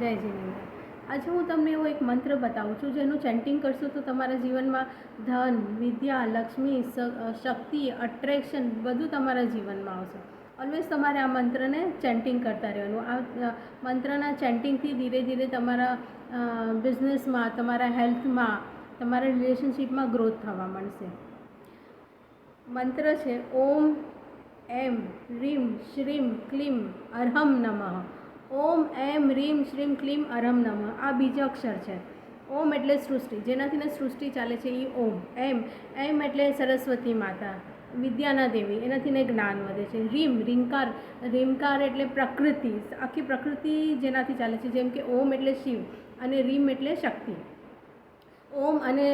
જય જીનેન્દ્ર. આજે હું તમને એવો એક મંત્ર બતાવું છું જેનું ચેન્ટિંગ કરશો તો તમારા જીવનમાં ધન, વિદ્યા, લક્ષ્મી, શક્તિ, અટ્રેક્શન બધું તમારા જીવનમાં આવશે. ઓલવેઝ તમારે આ મંત્રને ચેન્ટિંગ કરતા રહેવાનું. આ મંત્રના ચેન્ટિંગથી ધીરે ધીરે તમારા બિઝનેસમાં, તમારા હેલ્થમાં, તમારા રિલેશનશિપમાં ગ્રોથ થવા મળશે. મંત્ર છે ઓમ એમ રીમ શ્રીમ ક્લીમ અર્હમ નમઃ. ઓમ એમ રીમ શ્રીમ ક્લીમ અર્હમ નમઃ. આ બીજા અક્ષર છે. ઓમ એટલે સૃષ્ટિ, જેનાથી સૃષ્ટિ ચાલે છે એ ઓમ. એમ એટલે સરસ્વતી માતા, વિદ્યાના દેવી, એનાથી ને જ્ઞાન વધે છે. રીમકાર એટલે પ્રકૃતિ, આખી પ્રકૃતિ જેનાથી ચાલે છે. જેમ કે ઓમ એટલે શિવ અને રીમ એટલે શક્તિ. ઓમ અને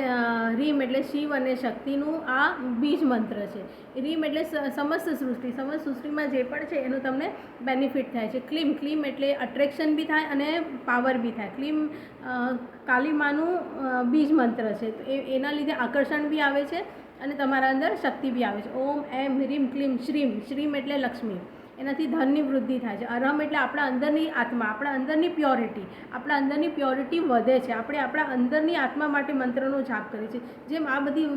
રીમ એટલે શિવ અને શક્તિનું આ બીજ મંત્ર છે. રીમ એટલે સમસ્ત સૃષ્ટિમાં જે પણ છે એનું તમને બેનિફિટ થાય છે. ક્લીમ એટલે અટ્રેક્શન બી થાય અને પાવર બી થાય. ક્લીમ કાલીમાનું બીજ મંત્ર છે, તો એના લીધે આકર્ષણ બી આવે છે અને તમારા અંદર શક્તિ બી આવે છે. ઓમ એમ રીમ ક્લીમ શ્રીમ એટલે લક્ષ્મી, એનાથી ધનની વૃદ્ધિ થાય છે. અરહમ એટલે આપણા અંદરની આત્મા, આપણા અંદરની પ્યોરિટી વધે છે. આપણે આપણા અંદરની આત્મા માટે મંત્રનો જાપ કરીએ છીએ. જેમ આ બધી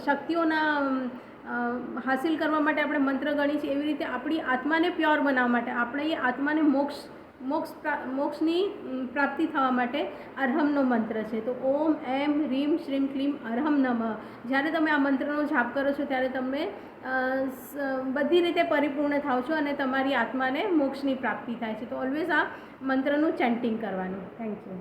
શક્તિઓના હાસિલ કરવા માટે આપણે મંત્ર ગણીએ છીએ, એવી રીતે આપણી આત્માને પ્યોર બનાવવા માટે, આપણે એ આત્માને મોક્ષની પ્રાપ્તિ થવા માટે અર્હમનો મંત્ર છે. તો ઓમ એમ રીમ શ્રીમ ક્લીમ અર્હમ નમઃ. જ્યારે તમે આ મંત્રનો જાપ કરો છો ત્યારે તમે બધી રીતે પરિપૂર્ણ થાવ છો અને તમારી આત્માને મોક્ષની પ્રાપ્તિ થાય છે. તો ઓલવેઝ આ મંત્રનું ચેન્ટિંગ કરવાનું. Thank you.